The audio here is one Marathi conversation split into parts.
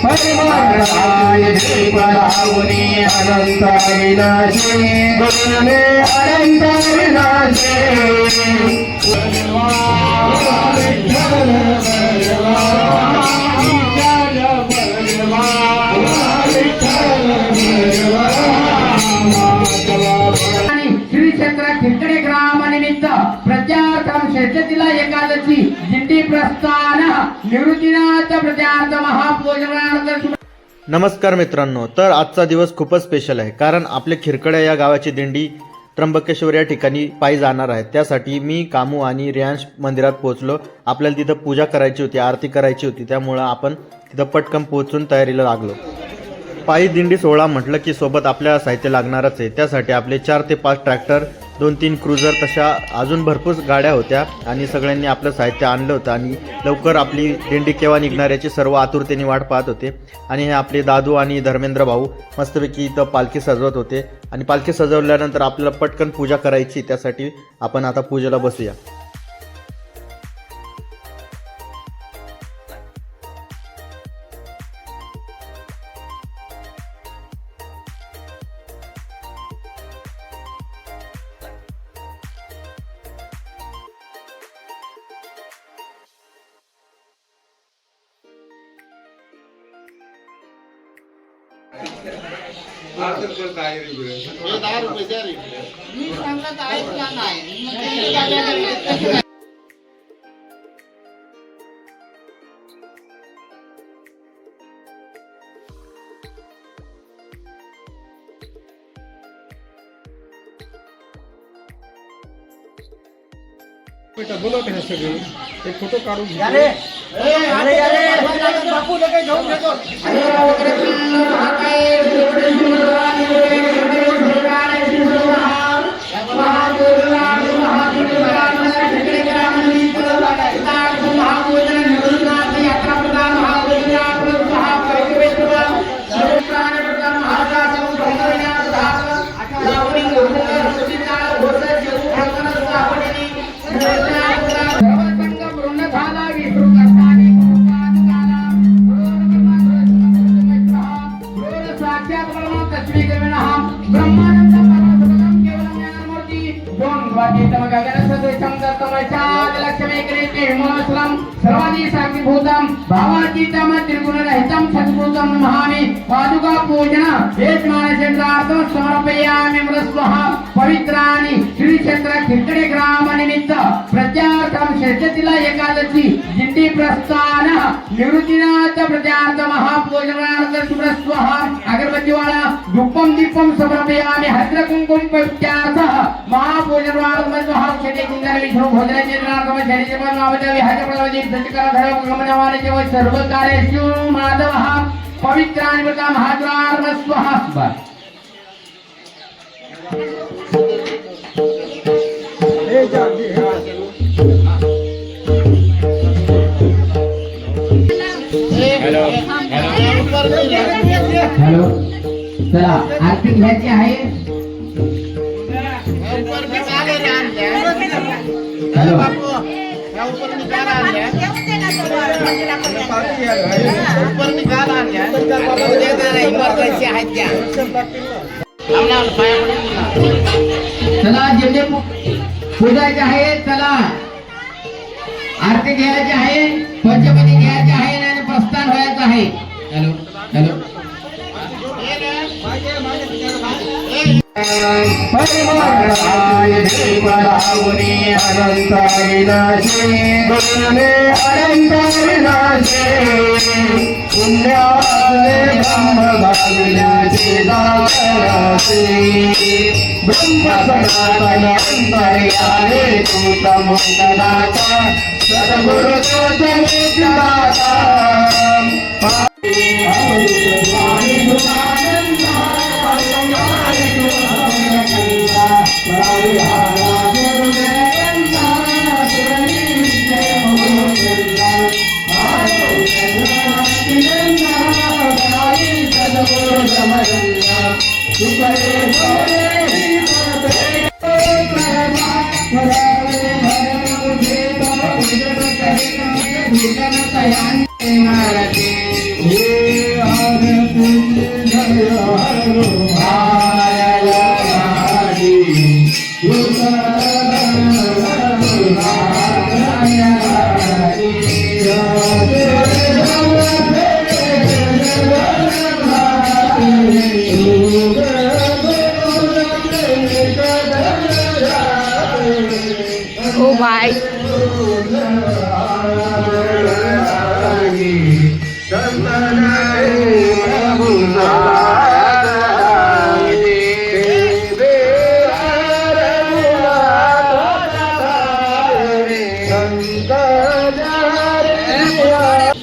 परिमलाय दीपदावुनी अनंत विनाशे गुरुने अनंत विनाशे श्री क्षेत्र खिरकडे ग्रामानिमित्त प्रचारकम षष्ठीला एकादशी दिंडी प्रस्थान निवृत्तीनाथ प्रचारार्थ महापूजनार्थ. नमस्कार मित्रांनो, तर आजचा दिवस खूपच स्पेशल आहे कारण आपल्या खिरकडे या गावाची दिंडी त्र्यंबकेश्वर या ठिकाणी पायी जाणार आहे. त्यासाठी मी कामू आणि रियांश मंदिरात पोहोचलो. आपल्याला तिथं पूजा करायची होती, आरती करायची होती, त्यामुळं आपण तिथं पटकन पोहोचून तयारीला लागलो. पायी दिंडी सोहळा म्हटलं की सोबत आपल्या साहित्य लागणारच आहे. त्यासाठी आपले 4 ते 5 ट्रॅक्टर, 2-3 क्रुझर, तशा अजून भरपूर गाड्या होत्या आणि सगळ्यांनी आपलं साहित्य आणलं होतं आणि लवकर आपली दिंडी केव्हा निघणार याची सर्व आतुरतेने वाट पाहत होते. आणि हे आपले दादू आणि धर्मेंद्र भाऊ मस्तपैकी इथं पालखी सजवत होते आणि पालखी सजवल्यानंतर आपल्याला पटकन पूजा करायची. त्यासाठी आपण आता पूजेला बसूया. बेटा बोलो काय सगळे एक फोटो काढून घे. बापू लगेच घेऊन घेतो. सर्वांनी साक्षीभूतम भावातीतम त्रिगुणरहितम सद्गुरुतम नमामि. पादुका पूजन हेच मानसेंद्रार्थम समर्पयामि मृस्वः. पवित्रानि श्री क्षेत्र खिरकडे ग्रामानिमित्त प्रचारकम षष्ठीला एकादशी दिंडी प्रस्थान निवृत्तीनाथ प्रचारार्थ महापूजनार्थ सुमृस्वः. अगरबत्तीवाला धूपम दीपम समर्पयामि. हरिद्र कुंकुम पवित्रार्थः महापूजनार्थ महाक्षते किंदर विष्णु भोजनाचे नाम शरीर मावते विहार प्रवजी दशकरा धर्म गमनवाने व सर्व कार्येषु माधवः. पवित्रानि वृता महाद्वार स्वः. हॅलो हॅलो, चला आरती घ्यायची आहे. हॅलो चला, जेवढे पूजायचे आहे चला, आरती घ्यायची आहे, पंचपदी घ्यायची आहे आणि प्रस्थान व्हायचं आहे. हॅलो हॅलो परिमलाय दीपदावुनी अनंत विनाशे गुरुने अनंत विनाशे पुण्यात्मे ब्रह्म भाविनाशे दासरासे ब्रह्म सनातन अंतर्यामी तूतमुक्तदाता सद्गुरु तूतमुक्तदाता. Oh my.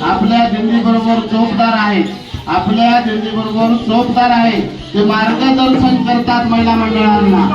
आपल्या दिंडीबरोबर चोपदार आहे, आपल्या दिंडीबरोबर चोपदार आहे, ते मार्गदर्शन करतात महिला मंडळांना.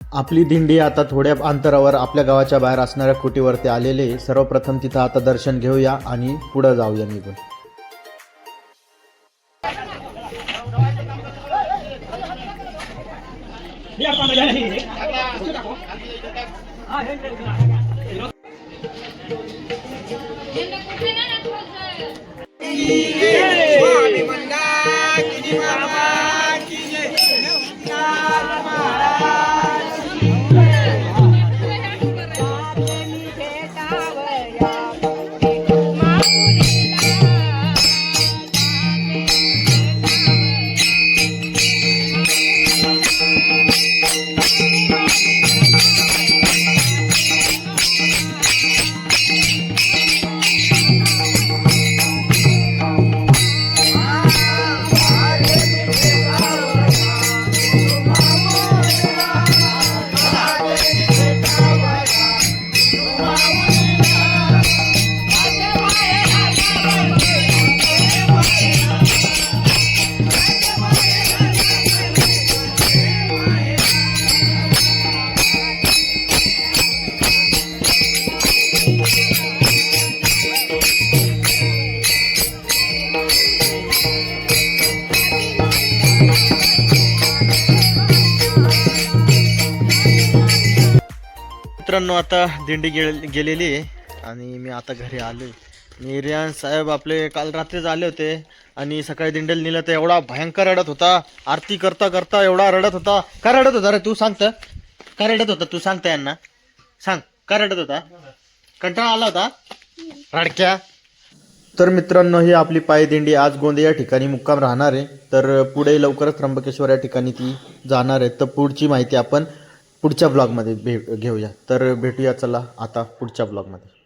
आपली दिंडी आता थोड्या अंतरावर आपल्या गावाच्या बाहेर असणाऱ्या खुटीवरती आलेले. सर्वप्रथम तिथं आता दर्शन घेऊया आणि पुढे जाऊया निघून. मित्रांनो आता दिंडी गेलेली आहे आणि मी आता घरी आलो आहे. रियान साहेब आपले काल रात्रीच आले होते आणि सकाळी दिंडेला नेलं तर एवढा भयंकर रडत होता. आरती करता करता एवढा रडत होता. का रडत होता रे तू सांगत? का रडत होता तू सांगता यांना सांग. का रडत होता? कंटाळा आला होता रडक्या. तर मित्रांनो ही आपली पायदिंडी आज गोंदिया या ठिकाणी मुक्काम राहणार आहे. तर पुढे लवकरच त्र्यंबकेश्वर या ठिकाणी ती जाणार आहे. तर पुढची माहिती आपण पुढच्या ब्लॉगमध्ये घेऊया. तर भेटूया चला आता पुढच्या ब्लॉगमध्ये.